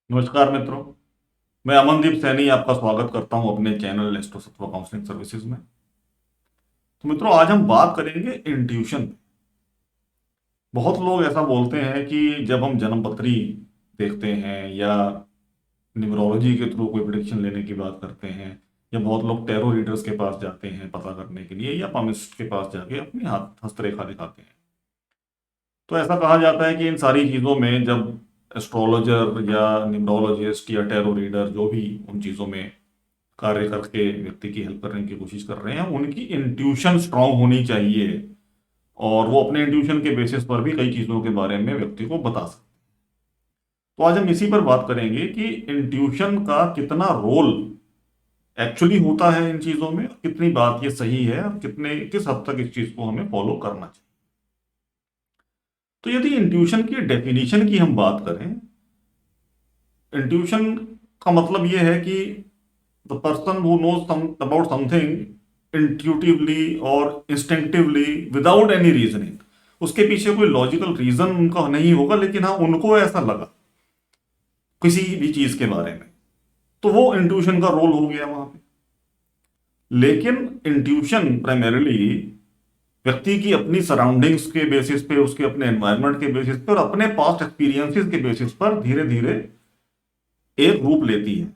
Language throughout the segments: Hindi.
नमस्कार मित्रों। मैं अमनदीप सैनी आपका स्वागत करता हूं अपने चैनल एस्ट्रो सत्वा काउंसलिंग सर्विसेज में। तो मित्रों, आज हम बात करेंगे इंट्यूशन। बहुत लोग ऐसा बोलते हैं कि जब हम जन्मपत्री देखते हैं या न्यूमरोलॉजी के थ्रू कोई प्रिडिक्शन लेने की बात करते हैं, या बहुत लोग टैरो रीडर्स के पास जाते हैं पता करने के लिए, या पामिस्ट के पास जाके अपनी हाथ हस्तरेखा दिखाते हैं, तो ऐसा कहा जाता है कि इन सारी चीज़ों में जब एस्ट्रोलॉजर या न्यूमरोलॉजिस्ट या टैरो रीडर जो भी उन चीज़ों में कार्य करके व्यक्ति की हेल्प करने की कोशिश कर रहे हैं, उनकी इंट्यूशन स्ट्रांग होनी चाहिए और वो अपने इंट्यूशन के बेसिस पर भी कई चीज़ों के बारे में व्यक्ति को बता सकते हैं। तो आज हम इसी पर बात करेंगे कि इंट्यूशन का कितना रोल एक्चुअली होता है इन चीज़ों में, कितनी बात ये सही है और किस हद तक इस चीज़ को हमें फॉलो करना चाहिए। तो यदि इंट्यूशन की डेफिनेशन की हम बात करें, इंट्यूशन का मतलब ये है कि the person who knows about something intuitively और इंस्टिंक्टिवली विदाउट एनी रीजनिंग। उसके पीछे कोई लॉजिकल रीजन उनका नहीं होगा, लेकिन हाँ, उनको ऐसा लगा किसी भी चीज के बारे में, तो वो इंट्यूशन का रोल हो गया वहां पे। लेकिन इंट्यूशन प्राइमरीली व्यक्ति की अपनी सराउंडिंग्स के बेसिस पे, उसके अपने एनवायरनमेंट के बेसिस पे और अपने पास्ट एक्सपीरियंसेस के बेसिस पर धीरे धीरे एक रूप लेती है,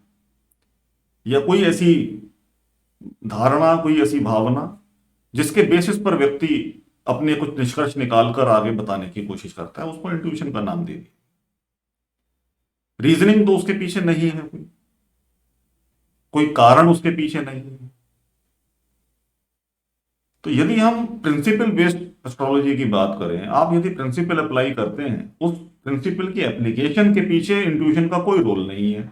या कोई ऐसी धारणा, कोई ऐसी भावना जिसके बेसिस पर व्यक्ति अपने कुछ निष्कर्ष निकालकर आगे बताने की कोशिश करता है, उसको इंट्यूशन का नाम दे दिया। रीजनिंग तो उसके पीछे नहीं है, कोई कारण उसके पीछे नहीं है। तो यदि हम प्रिंसिपल बेस्ड एस्ट्रोलॉजी की बात करें, आप यदि प्रिंसिपल अप्लाई करते हैं, उस प्रिंसिपल की एप्लीकेशन के पीछे इंट्यूशन का कोई रोल नहीं है।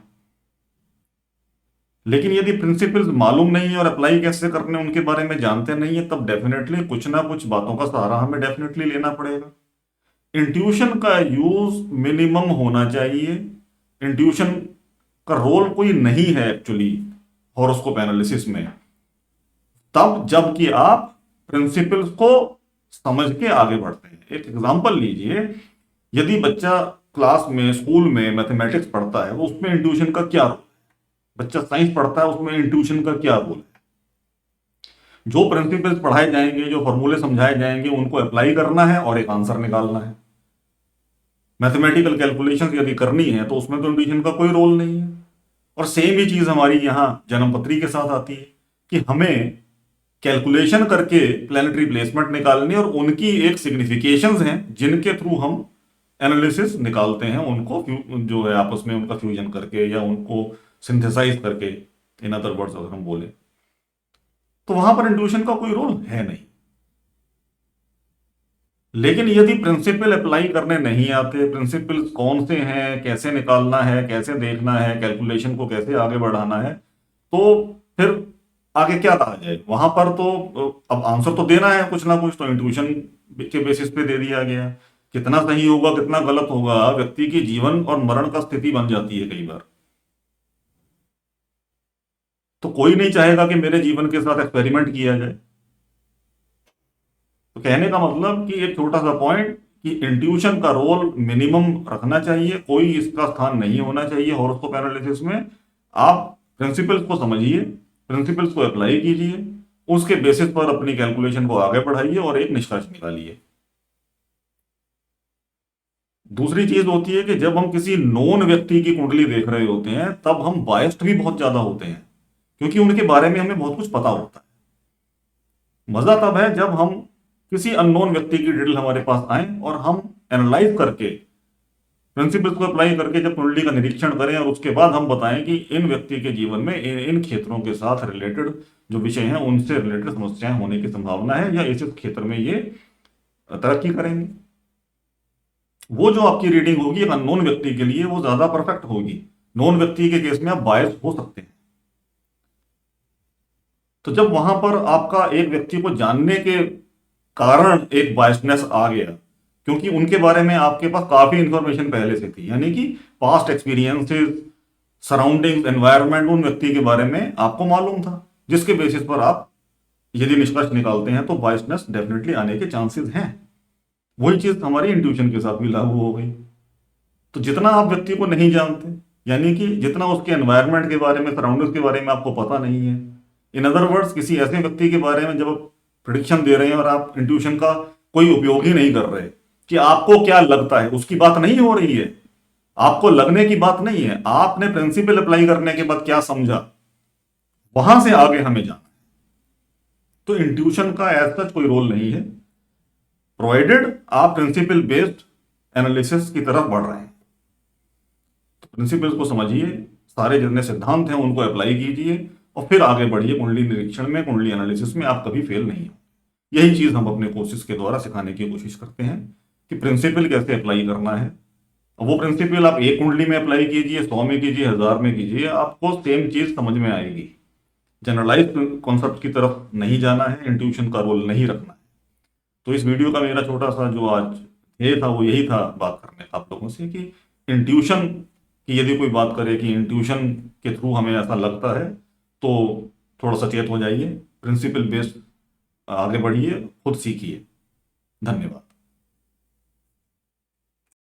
लेकिन यदि प्रिंसिपल्स मालूम नहीं है और अप्लाई कैसे करने उनके बारे में जानते नहीं है, तब डेफिनेटली कुछ ना कुछ बातों का सहारा हमें डेफिनेटली लेना पड़ेगा। इंट्यूशन का यूज मिनिमम होना चाहिए। इंट्यूशन का रोल कोई नहीं है एक्चुअली हॉरोस्कोप एनालिसिस में, तब जबकि आप प्रिंसिपल्स को समझ के आगे बढ़ते हैं। एक एग्जांपल लीजिए, यदि बच्चा क्लास में, स्कूल में मैथमेटिक्स पढ़ता है, तो उसमें इंट्यूशन का क्या रोल? बच्चा साइंस पढ़ता है, उसमें इंट्यूशन का क्या रोल है? जो प्रिंसिपल्स पढ़ाए जाएंगे, जो फॉर्मूले समझाए जाएंगे, उनको अप्लाई करना है और एक आंसर निकालना है। मैथमेटिकल कैलकुलेशंस यदि करनी है तो उसमें तो इंट्यूशन का कोई रोल नहीं है। और सेम ही चीज हमारी यहाँ जन्मपत्री के साथ आती है कि हमें कैलकुलेशन करके प्लैनेटरी प्लेसमेंट निकालनी है और उनकी एक सिग्निफिकेशंस हैं जिनके थ्रू हम एनालिसिस निकालते हैं, उनको जो है आपस में उनका फ्यूजन करके या उनको सिंथेसाइज करके, इन अदर वर्ड्स अगर हम बोले, तो वहां पर इंट्यूशन का कोई रोल है नहीं। लेकिन यदि प्रिंसिपल अप्लाई करने नहीं आते, प्रिंसिपल कौन से हैं, कैसे निकालना है, कैसे देखना है, कैलकुलेशन को कैसे आगे बढ़ाना है, तो फिर आगे क्या कहा जाए? वहां पर तो अब आंसर तो देना है कुछ ना कुछ, तो इंट्यूशन के बेसिस पे दे दिया गया। कितना सही होगा, कितना गलत होगा, व्यक्ति की जीवन और मरण का स्थिति बन जाती है कई बार। तो कोई नहीं चाहेगा कि मेरे जीवन के साथ एक्सपेरिमेंट किया जाए। तो कहने का मतलब कि एक छोटा सा पॉइंट, कि इंट्यूशन का रोल मिनिमम रखना चाहिए, कोई इसका स्थान नहीं होना चाहिए हॉरोस्कोप एनालिसिस में। आप प्रिंसिपल्स को समझिए, प्रिंसिपल्स को अप्लाई कीजिए, उसके बेसिस पर अपनी कैलकुलेशन को आगे बढ़ाइए और एक निष्कर्ष निकालिए। दूसरी चीज होती है कि जब हम किसी नोन व्यक्ति की कुंडली देख रहे होते हैं, तब हम बायस्ड भी बहुत ज्यादा होते हैं, क्योंकि उनके बारे में हमें बहुत कुछ पता होता है। मजा तब है जब हम किसी अननोन व्यक्ति की डिटेल हमारे पास आए और हम एनालाइज करके, प्रिंसिपल्स को अप्लाई करके जब कुंडली का निरीक्षण करें और उसके बाद हम बताएं कि इन व्यक्ति के जीवन में इन क्षेत्रों के साथ रिलेटेड जो विषय हैं, उनसे रिलेटेड समस्याएं होने की संभावना है, या इस क्षेत्र में ये तरक्की करेंगे। वो जो आपकी रीडिंग होगी एक अननोन व्यक्ति के लिए वो ज्यादा परफेक्ट होगी। नोन व्यक्ति के केस में आप बायस हो सकते हैं। तो जब वहां पर आपका एक व्यक्ति को जानने के कारण एक बायसनेस आ गया, क्योंकि उनके बारे में आपके पास काफी इंफॉर्मेशन पहले से थी, यानी कि पास्ट एक्सपीरियंसेस, सराउंडिंग्स, एनवायरनमेंट उन व्यक्ति के बारे में आपको मालूम था, जिसके बेसिस पर आप यदि निष्कर्ष निकालते हैं तो बायसनेस डेफिनेटली आने के चांसेस हैं। वही चीज हमारी इंट्यूशन के साथ भी लागू हो गई। तो जितना आप व्यक्ति को नहीं जानते, यानी कि जितना उसके एनवायरनमेंट के बारे में, सराउंडिंग्स के बारे में आपको पता नहीं है। इन अदर वर्ड्स, किसी ऐसे व्यक्ति के बारे में जब आप प्रिडिक्शन दे रहे हैं और आप इंट्यूशन का कोई उपयोग ही नहीं कर रहे कि आपको क्या लगता है, उसकी बात नहीं हो रही है, आपको लगने की बात नहीं है, आपने प्रिंसिपल अप्लाई करने के बाद क्या समझा, वहां से आगे हमें जाना है। तो इंट्यूशन का एज सच कोई रोल नहीं है, प्रोवाइडेड आप प्रिंसिपल बेस्ड एनालिसिस की तरफ बढ़ रहे हैं। तो प्रिंसिपल्स को समझिए, सारे जितने सिद्धांत हैं उनको अप्लाई कीजिए और फिर आगे बढ़िए कुंडली निरीक्षण में, कुंडली एनालिसिस में आप कभी फेल नहीं हो। यही चीज हम अपने कोशिश के द्वारा सिखाने की कोशिश करते हैं कि प्रिंसिपल कैसे अप्लाई करना है। वो प्रिंसिपल आप एक कुंडली में अप्लाई कीजिए, 100 में कीजिए, 1000 में कीजिए, आपको सेम चीज समझ में आएगी। जनरलाइज कॉन्सेप्ट की तरफ नहीं जाना है, इंट्यूशन का रोल नहीं रखना है। तो इस वीडियो का मेरा छोटा सा जो आज ये था वो यही था, बात करने का आप लोगों से कि इंट्यूशन की यदि कोई बात करे कि इंट्यूशन के थ्रू हमें ऐसा लगता है, तो थोड़ा सचेत हो जाइए, प्रिंसिपल बेस्ड आगे बढ़िए, खुद सीखिए। धन्यवाद।